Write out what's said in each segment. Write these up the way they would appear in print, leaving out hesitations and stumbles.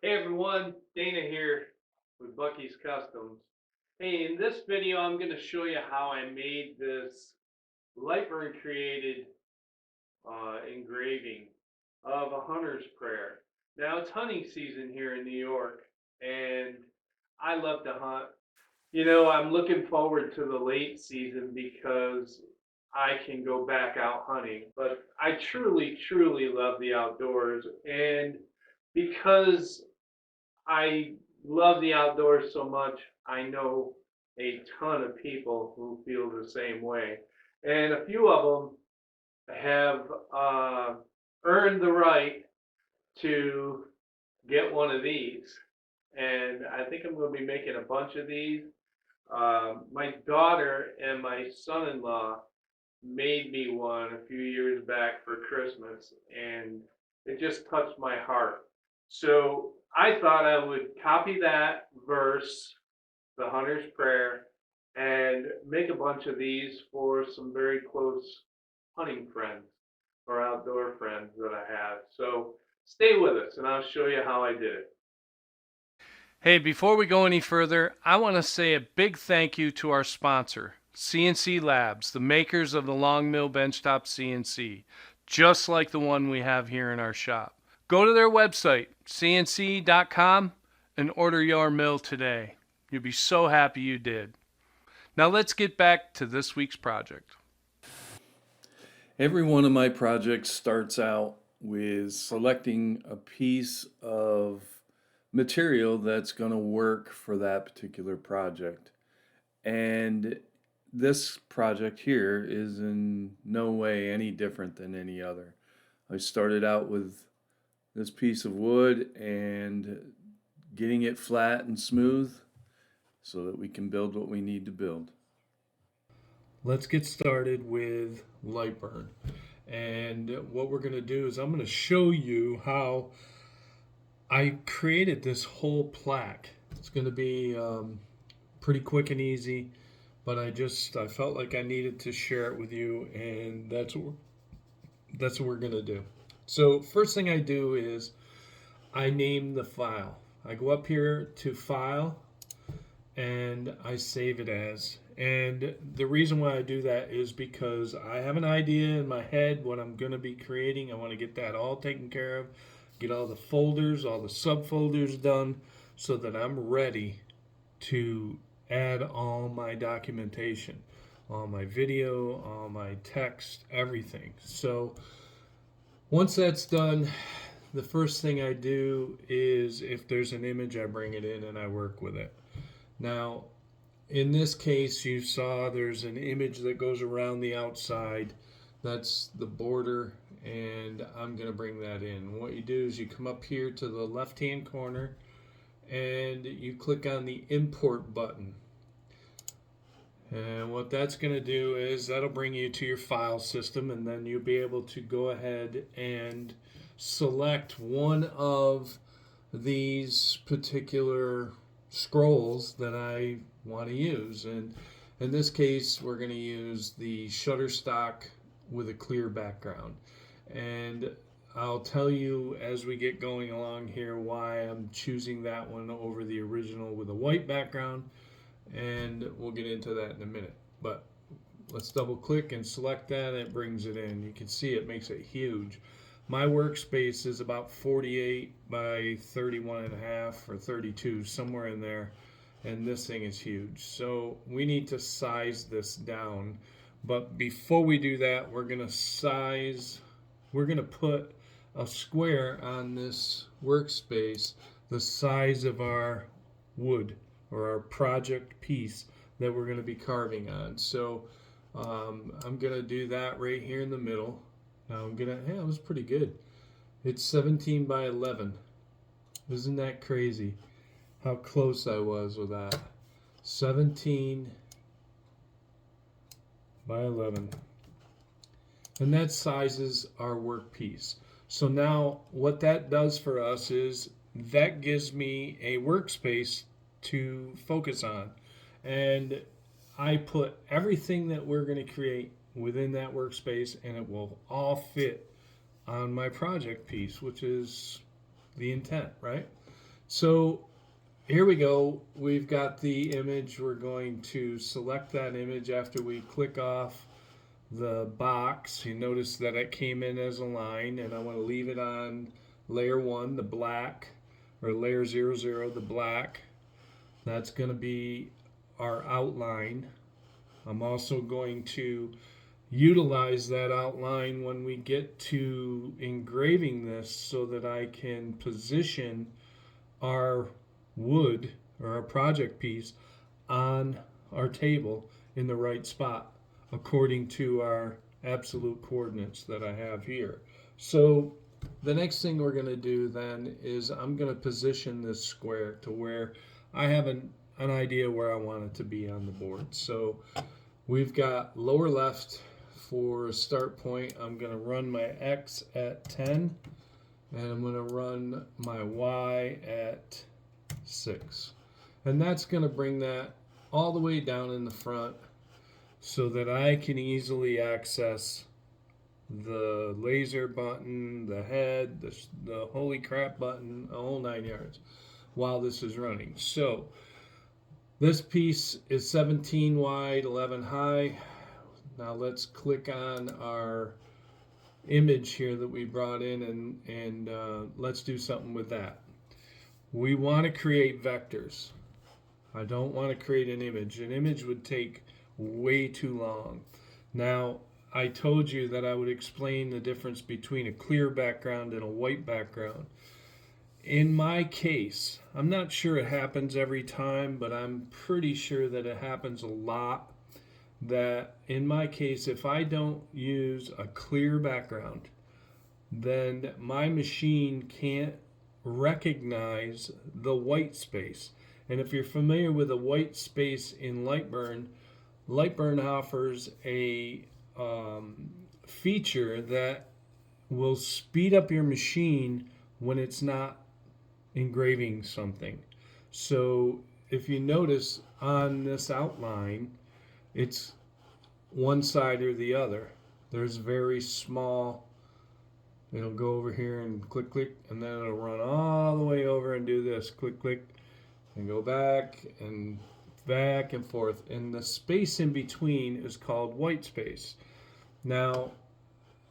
Hey everyone, Dana here with Bucky's Customs. Hey, in this video I'm going to show you how I made this Lightburn created engraving of a hunter's prayer. Now it's hunting season here in New York and I love to hunt. I'm looking forward to the late season because I can go back out hunting. But I truly, truly love the outdoors, and because I love the outdoors so much. I know a ton of people who feel the same way. And a few of them have earned the right to get one of these. And I think I'm going to be making a bunch of these. My daughter and my son-in-law made me one a few years back for Christmas, and it just touched my heart. So I thought I would copy that verse, the Hunter's Prayer, and make a bunch of these for some very close hunting friends or outdoor friends that I have. So stay with us, and I'll show you how I did it. Hey, before we go any further, I want to say a big thank you to our sponsor, Sienci Labs, the makers of the Longmill benchtop CNC, just like the one we have here in our shop. Go to their website, cnc.com, and order your mill today. You'll be so happy you did. Now let's get back to this week's project. Every one of my projects starts out with selecting a piece of material that's going to work for that particular project. And this project here is in no way any different than any other. I started out with this piece of wood and getting it flat and smooth so that we can build what we need to build. Let's get started with Lightburn. And what we're going to do is I'm going to show you how I created this whole plaque. It's going to be pretty quick and easy, but I felt like I needed to share it with you, and that's what we're going to do. So first thing I do is I name the file. I go up here to File, and I save it as. And the reason why I do that is because I have an idea in my head what I'm going to be creating. I want to get that all taken care of, get all the folders, all the subfolders done so that I'm ready to add all my documentation, all my video, all my text, everything. So once that's done, the first thing I do is if there's an image, I bring it in and I work with it. Now, in this case, you saw there's an image that goes around the outside. That's the border, and I'm going to bring that in. What you do is you come up here to the left-hand corner, and you click on the import button. And what that's going to do is that'll bring you to your file system, and then you'll be able to go ahead and select one of these particular scrolls that I want to use. And in this case, we're going to use the Shutterstock with a clear background. And I'll tell you as we get going along here why I'm choosing that one over the original with a white background, and we'll get into that in a minute. But let's double click and select that, and it brings it in. You can see it makes it huge. My workspace is about 48 by 31 and a half or 32, somewhere in there, and this thing is huge. So we need to size this down. But before we do that, we're going to put a square on this workspace the size of our wood or our project piece that we're going to be carving on. So I'm going to do that right here in the middle. Now it was pretty good. It's 17 by 11. Isn't that crazy how close I was with that? 17 by 11. And that sizes our work piece. So now what that does for us is that gives me a workspace to focus on. And I put everything that we're going to create within that workspace, and it will all fit on my project piece, which is the intent, right? So here we go. We've got the image. We're going to select that image after we click off the box. You notice that it came in as a line, and I want to leave it on layer 1, the black, or layer 00, the black. That's going to be our outline. I'm also going to utilize that outline when we get to engraving this so that I can position our wood or our project piece on our table in the right spot according to our absolute coordinates that I have here. So the next thing we're going to do then is I'm going to position this square to where I have an idea where I want it to be on the board. So we've got lower left for a start point. I'm going to run my X at 10, and I'm going to run my Y at 6. And that's going to bring that all the way down in the front so that I can easily access the laser button, the head, the holy crap button, a whole 9 yards while this is running. So this piece is 17 wide, 11 high. Now let's click on our image here that we brought in, and let's do something with that. We want to create vectors. I don't want to create an image. An image would take way too long. Now, I told you that I would explain the difference between a clear background and a white background. In my case, I'm not sure it happens every time, but I'm pretty sure that it happens a lot. That in my case, if I don't use a clear background, then my machine can't recognize the white space. And if you're familiar with a white space in Lightburn, Lightburn offers a feature that will speed up your machine when it's not engraving something. So if you notice on this outline, it's one side or the other. There's very small, it'll go over here and click, click, and then it'll run all the way over and do this, click, click, and go back and forth. And the space in between is called white space. Now,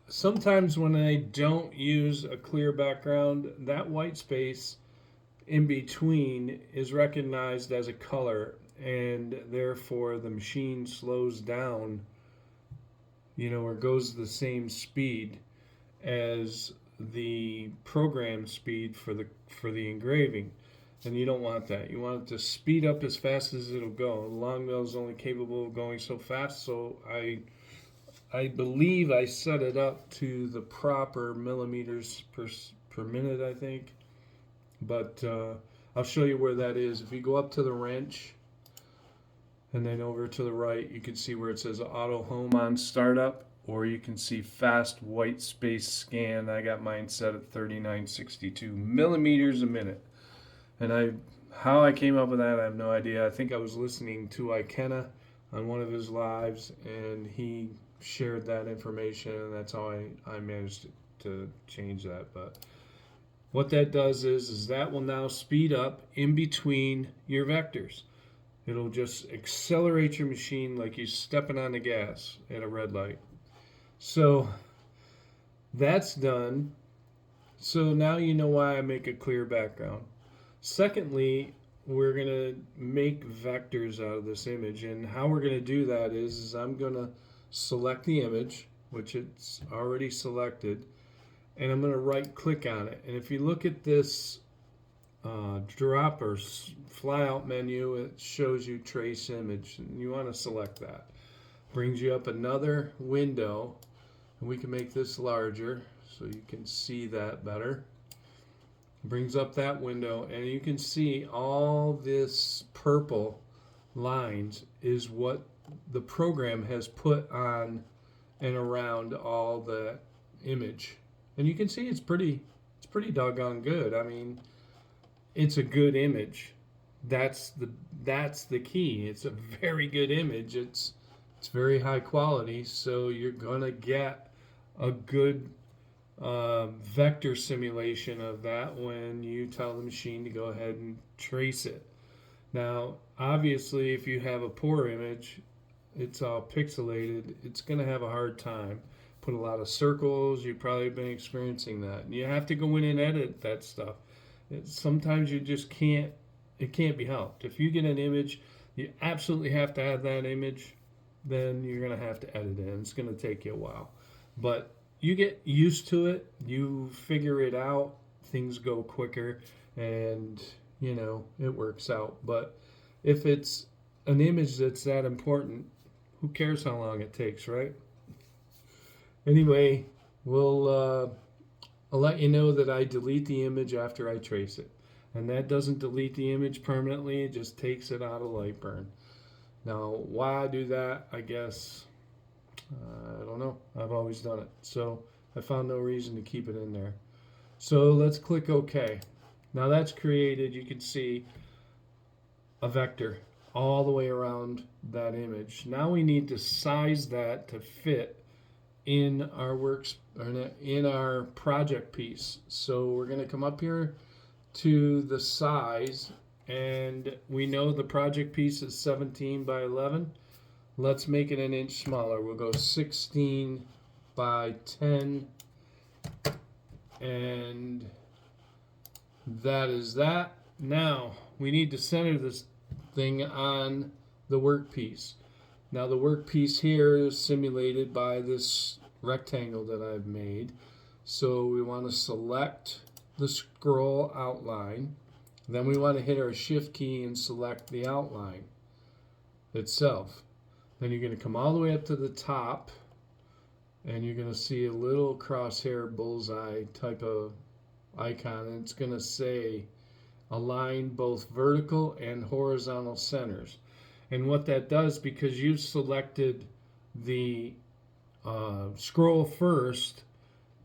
sometimes when I don't use a clear background, that white space in between is recognized as a color, and therefore the machine slows down, or goes the same speed as the program speed for the engraving. And you don't want that. You want it to speed up as fast as it'll go. The Longmill is only capable of going so fast, so I believe I set it up to the proper millimeters per minute, I think. But I'll show you where that is. If you go up to the wrench and then over to the right, you can see where it says Auto Home on startup, or you can see fast white space scan. I got mine set at 3962 millimeters a minute. And how I came up with that, I have no idea. I think I was listening to Ikenna on one of his lives, and he shared that information, and that's how I managed to change that. But what that does is that will now speed up in between your vectors. It'll just accelerate your machine like you're stepping on the gas at a red light. So that's done. So now you know why I make a clear background. Secondly, we're going to make vectors out of this image, and how we're going to do that is I'm going to select the image, which it's already selected, and I'm going to right click on it. And if you look at this drop or fly out menu, it shows you trace image, and you want to select that. Brings you up another window, and we can make this larger so you can see that better. Brings up that window, and you can see all this purple lines is what the program has put on and around all the image. And you can see it's pretty doggone good. I mean, it's a good image. That's the key. It's a very good image. It's very high quality, so you're gonna get a good vector simulation of that when you tell the machine to go ahead and trace it. Now, obviously, if you have a poor image, it's all pixelated, it's going to have a hard time. Put a lot of circles, you've probably been experiencing that. And you have to go in and edit that stuff. Sometimes you just can't, it can't be helped. If you get an image, you absolutely have to have that image, then you're going to have to edit it. And it's going to take you a while. But you get used to it, you figure it out, things go quicker, and you know, it works out. But if it's an image that's that important, who cares how long it takes, right? Anyway, I'll let you know that I delete the image after I trace it. And that doesn't delete the image permanently, it just takes it out of Lightburn. Now, why I do that, I guess, I don't know. I've always done it. So I found no reason to keep it in there. So let's click OK. Now that's created, you can see, a vector all the way around that image. Now we need to size that to fit in our in our project piece. So we're going to come up here to the size, and we know the project piece is 17 by 11. Let's make it an inch smaller. We'll go 16 by 10, and that is that. Now we need to center this thing on the workpiece. Now the workpiece here is simulated by this rectangle that I've made. So we want to select the scroll outline. Then we want to hit our shift key and select the outline itself. Then you're going to come all the way up to the top, and you're going to see a little crosshair bullseye type of icon, and it's going to say align both vertical and horizontal centers. And what that does, because you've selected the scroll first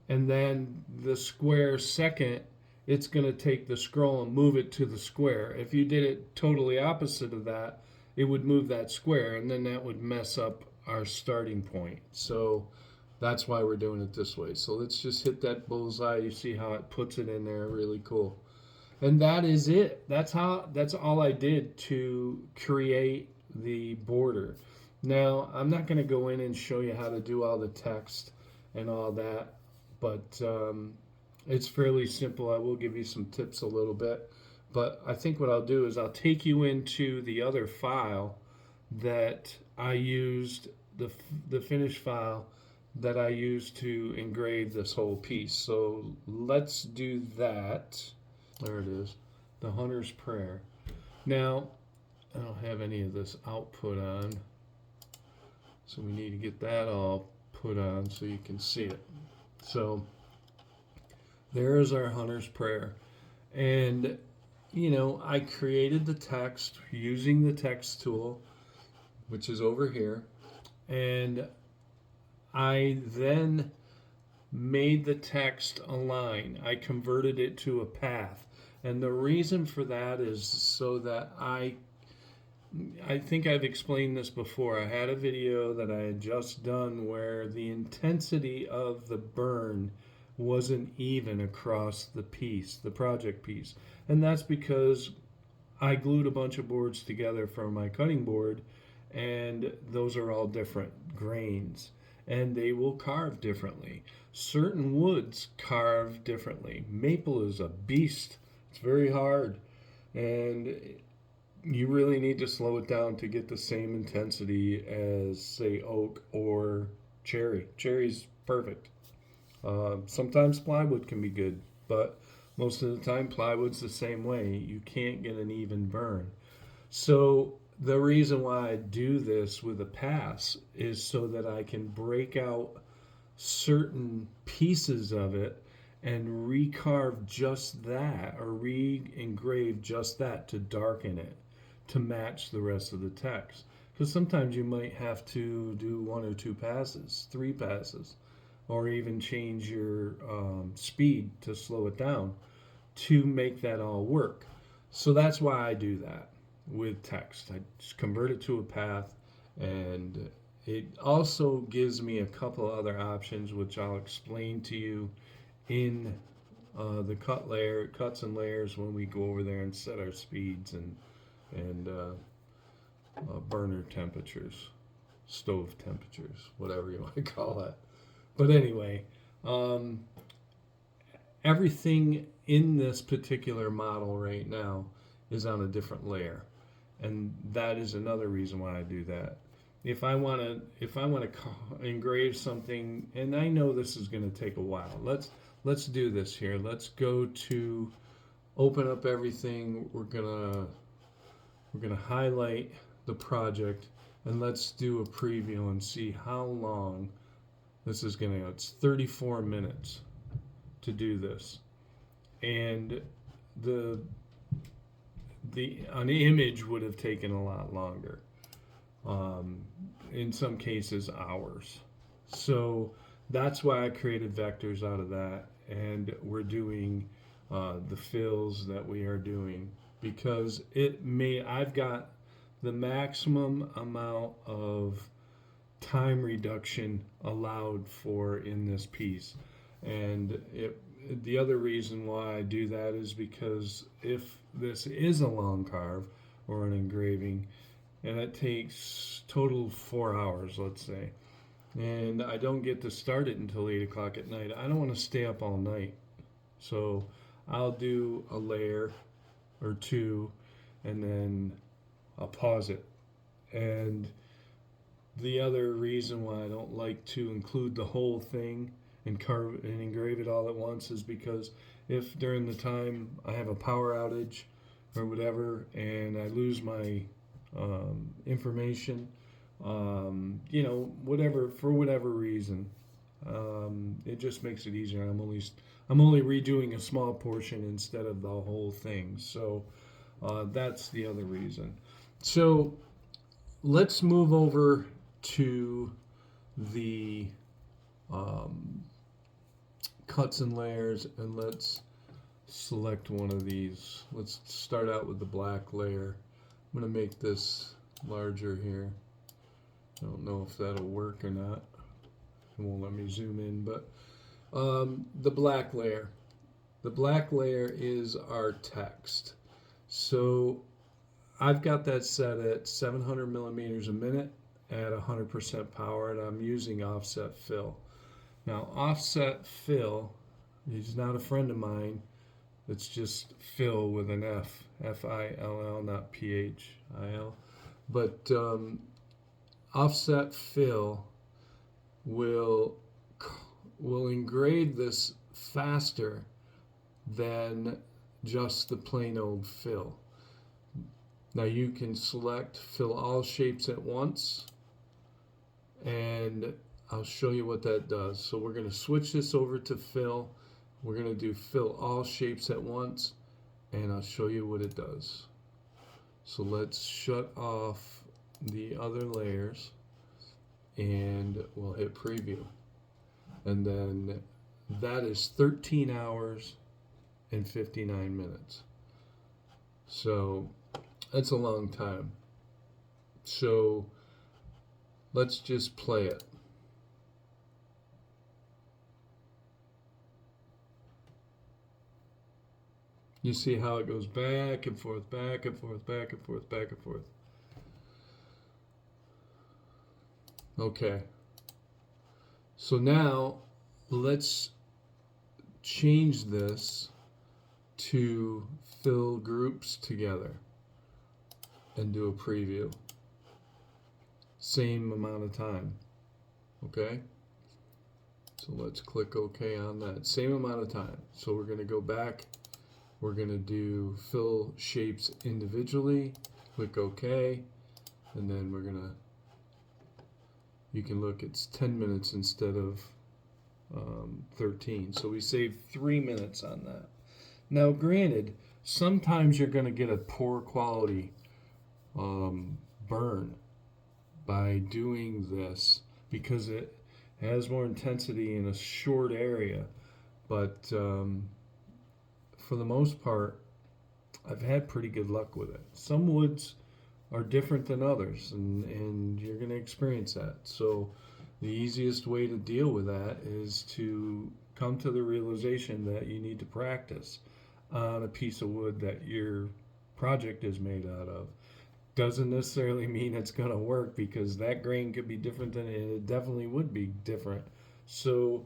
and then the square second, it's going to take the scroll and move it to the square. If you did it totally opposite of that, it would move that square, and then that would mess up our starting point. So that's why we're doing it this way. So let's just hit that bullseye. You see how it puts it in there, really cool. And that is it. That's all I did to create the border. Now, I'm not going to go in and show you how to do all the text and all that, but it's fairly simple. I will give you some tips a little bit, but I think what I'll do is I'll take you into the other file that I used, the finished file that I used to engrave this whole piece. So let's do that. There it is, the Hunter's Prayer. Now, I don't have any of this output on, so we need to get that all put on so you can see it. So there's our Hunter's Prayer. And, you know, I created the text using the text tool, which is over here. And I then made the text align. I converted it to a path. And the reason for that is so that I think I've explained this before. I had a video that I had just done where the intensity of the burn wasn't even across the piece, the project piece. And that's because I glued a bunch of boards together from my cutting board, and those are all different grains, and they will carve differently. Certain woods carve differently. Maple is a beast. It's very hard, and you really need to slow it down to get the same intensity as, say, oak or cherry. Cherry's perfect. Sometimes plywood can be good, but most of the time plywood's the same way. You can't get an even burn. So the reason why I do this with a pass is so that I can break out certain pieces of it and recarve just that, or re-engrave just that to darken it, to match the rest of the text. Because sometimes you might have to do 1 or 2 passes, 3 passes, or even change your speed to slow it down to make that all work. So that's why I do that with text. I just convert it to a path, and it also gives me a couple other options, which I'll explain to you in the cuts and layers when we go over there and set our speeds and burner temperatures, stove temperatures, whatever you want to call that. But anyway, everything in this particular model right now is on a different layer, and that is another reason why I do that. If I want to engrave something, and I know this is going to take a while, let's do this here. Let's go to open up everything. We're gonna highlight the project, and let's do a preview and see how long this is going to go. It's 34 minutes to do this, and an image would have taken a lot longer. In some cases, hours. So that's why I created vectors out of that, and we're doing the fills that we are doing, because I've got the maximum amount of time reduction allowed for in this piece. And the other reason why I do that is because if this is a long carve or an engraving, and it takes total 4 hours, let's say, and I don't get to start it until 8 o'clock at night, I don't want to stay up all night. So I'll do a layer or two, and then I'll pause it. And the other reason why I don't like to include the whole thing and carve and engrave it all at once is because if during the time I have a power outage or whatever and I lose my information, whatever, for whatever reason, it just makes it easier. I'm only redoing a small portion instead of the whole thing. So that's the other reason. So let's move over to the cuts and layers, and let's select one of these. Let's start out with the black layer. I'm going to make this larger here. I don't know if that'll work or not. It won't let me zoom in, but the black layer. The black layer is our text. So I've got that set at 700 millimeters a minute at 100% power, and I'm using offset fill. Now, offset fill is not a friend of mine. It's just fill with an F, F-I-L-L, not P-H-I-L. But offset fill will engrave this faster than just the plain old fill. Now you can select fill all shapes at once, and I'll show you what that does. So we're going to switch this over to fill. We're going to do fill all shapes at once, and I'll show you what it does. So let's shut off the other layers, and we'll hit preview. And then that is 13 hours and 59 minutes. So that's a long time. So let's just play it. You see how it goes back and forth, back and forth, back and forth, back and forth. Okay. So now let's change this to fill groups together and do a preview. Same amount of time. Okay? So let's click OK on that. Same amount of time. So we're going to go back. We're going to do fill shapes individually. Click OK. And then we're going to, you can look, it's 10 minutes instead of 13. So we saved 3 minutes on that. Now, granted, sometimes you're going to get a poor quality burn by doing this because it has more intensity in a short area. But for the most part, I've had pretty good luck with it. Some woods are different than others, and you're going to experience that. So the easiest way to deal with that is to come to the realization that you need to practice on a piece of wood that your project is made out of. Doesn't necessarily mean it's going to work, because that grain could be different than it definitely would be different. So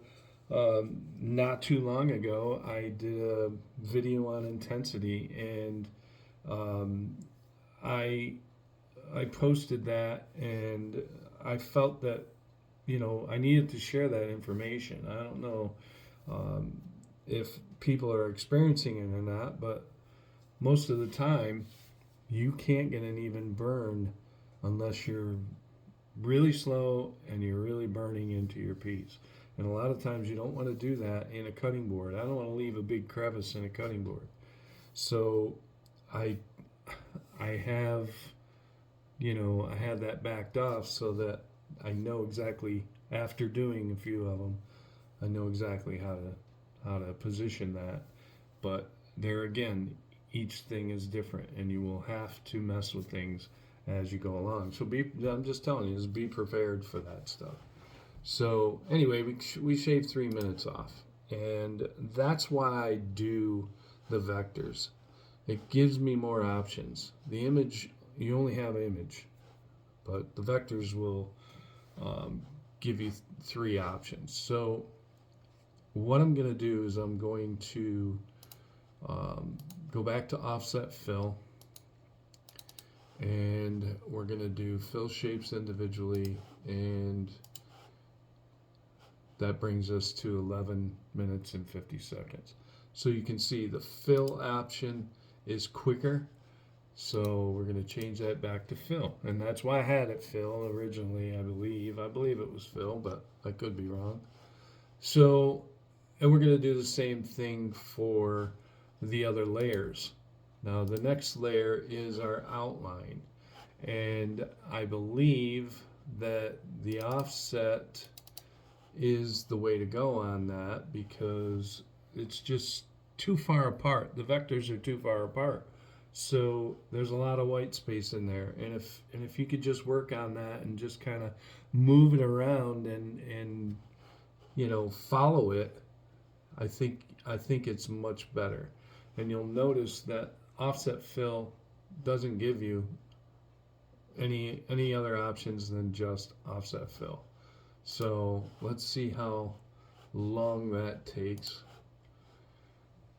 not too long ago, I did a video on intensity, and I posted that, and I felt that, you know, I needed to share that information. I don't know if people are experiencing it or not, but most of the time you can't get an even burn unless you're really slow and you're really burning into your piece. And a lot of times you don't want to do that in a cutting board. I don't want to leave a big crevice in a cutting board. So I have, you know, I had that backed off so that I know exactly, after doing a few of them, I know exactly how to position that. But there again, each thing is different, and you will have to mess with things as you go along. So I'm just telling you, just be prepared for that stuff. So anyway, we shaved 3 minutes off, and that's why I do the vectors. It gives me more options. The image, you only have image, but the vectors will give you 3 options. So what I'm going to do is I'm going to go back to offset fill, and we're going to do fill shapes individually, and that brings us to 11 minutes and 50 seconds. So you can see the fill option is quicker, so we're going to change that back to fill, and that's why I had it fill originally. I believe it was fill, but I could be wrong. So, and we're going to do the same thing for the other layers. Now the next layer is our outline, and I believe that the offset is the way to go on that, because it's just too far apart. The vectors are too far apart, so there's a lot of white space in there. And if you could just work on that and just kind of move it around and you know, follow it, I think it's much better. And you'll notice that offset fill doesn't give you any other options than just offset fill. So let's see how long that takes.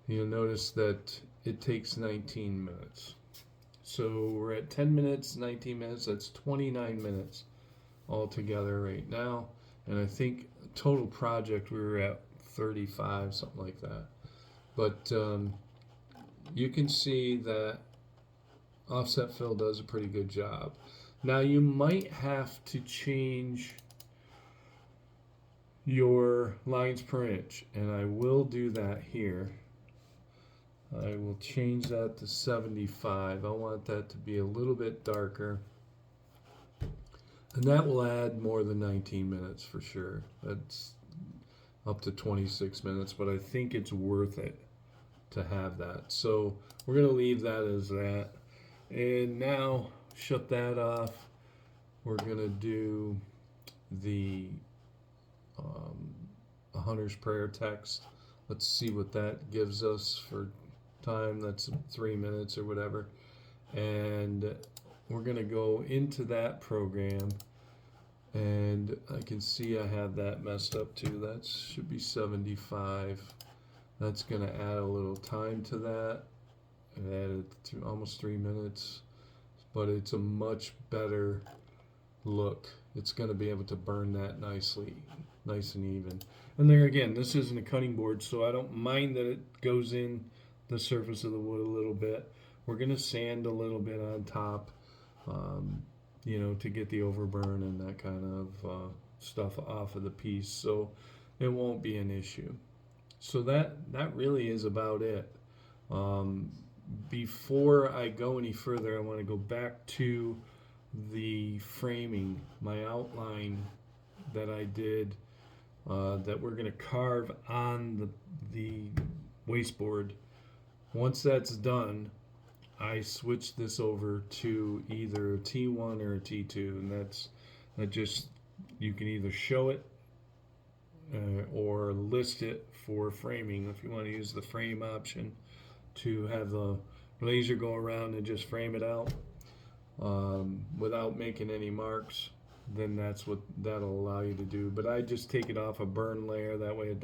You'll notice that it takes 19 minutes. So we're at 10 minutes, 19 minutes, that's 29 minutes altogether right now. And I think total project we were at 35, something like that. But you can see that offset fill does a pretty good job. Now you might have to change your lines per inch, and I will do that here. I will change that to 75. I want that to be a little bit darker, and that will add more than 19 minutes for sure. That's up to 26 minutes, but I think it's worth it to have that. So we're going to leave that as that, and now shut that off. We're going to do the a hunter's prayer text. Let's see what that gives us for time. That's 3 minutes or whatever, and we're going to go into that program, and I can see I have that messed up too. That should be 75. That's going to add a little time to that, and add it to almost 3 minutes, but it's a much better look. It's going to be able to burn that nicely, nice and even. And there again, this isn't a cutting board, so I don't mind that it goes in the surface of the wood a little bit. We're going to sand a little bit on top, you know, to get the overburn and that kind of stuff off of the piece, so it won't be an issue. So that really is about it. Before I go any further, I want to go back to the framing, my outline that I did, that we're going to carve on the wasteboard. Once that's done, I switch this over to either a T1 or a T2, and that just, you can either show it or list it for framing. If you want to use the frame option to have the laser go around and just frame it out without making any marks, then that's what that'll allow you to do. But I just take it off a burn layer, that way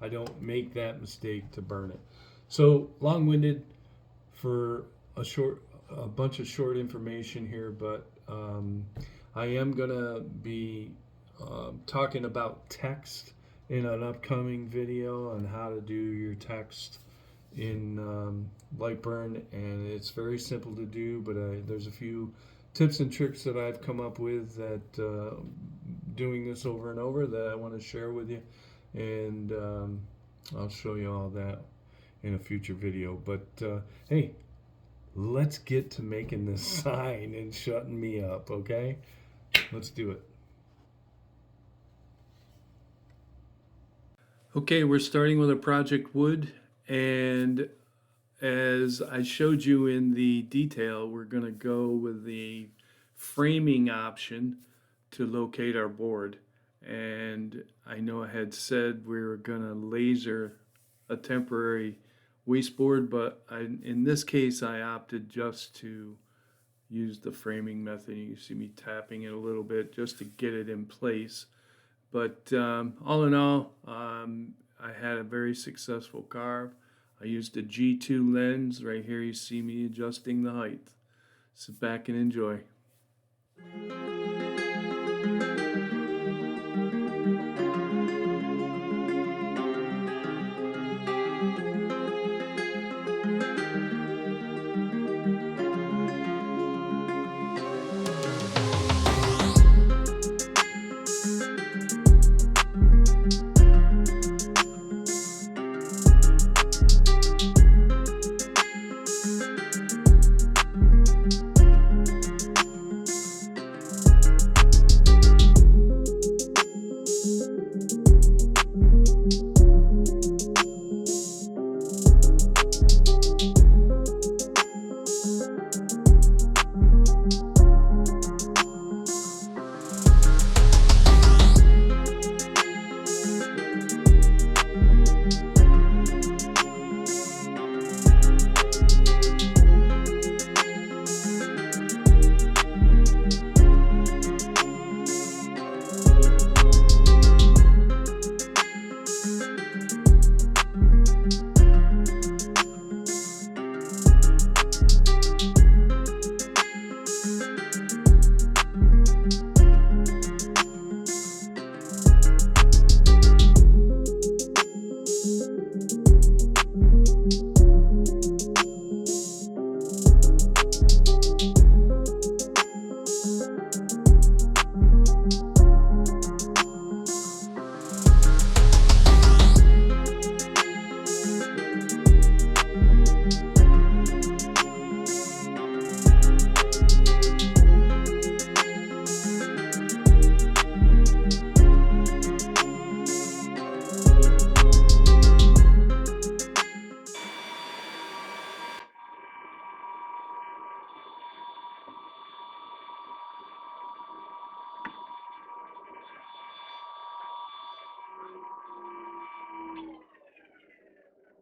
I don't make that mistake to burn it. So long-winded for a bunch of short information here, but I am gonna be talking about text in an upcoming video on how to do your text in Lightburn, and it's very simple to do, but there's a few tips and tricks that I've come up with that doing this over and over that I want to share with you, and I'll show you all that in a future video. But hey, let's get to making this sign and shutting me up, okay? Let's do it. Okay, we're starting with a project wood, and as I showed you in the detail, we're going to go with the framing option to locate our board. And I know I had said we were going to laser a temporary waste board, but in this case I opted just to use the framing method. You see me tapping it a little bit just to get it in place. But all in all, I had a very successful carve. I used a G2 lens. Right here you see me adjusting the height. Sit back and enjoy.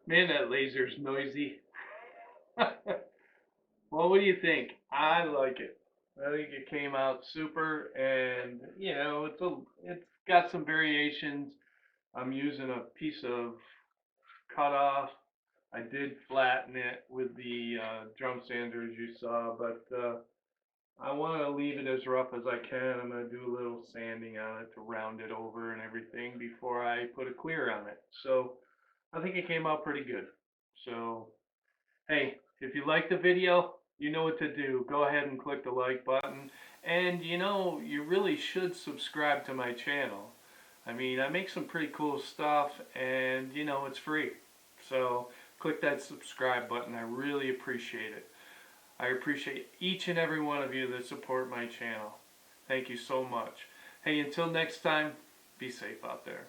Man, that laser's noisy. Well, what do you think? I like it. I think it came out super, and you know, it's got some variations. I'm using a piece of cutoff. I did flatten it with the drum sander, as you saw, but I want to leave it as rough as I can. I'm going to do a little sanding on it to round it over and everything before I put a clear on it. So I think it came out pretty good. So hey, if you like the video, you know what to do. Go ahead and click the like button. And you know, you really should subscribe to my channel. I mean, I make some pretty cool stuff, and you know, it's free. So click that subscribe button. I really appreciate it. I appreciate each and every one of you that support my channel. Thank you so much. Hey, until next time, be safe out there.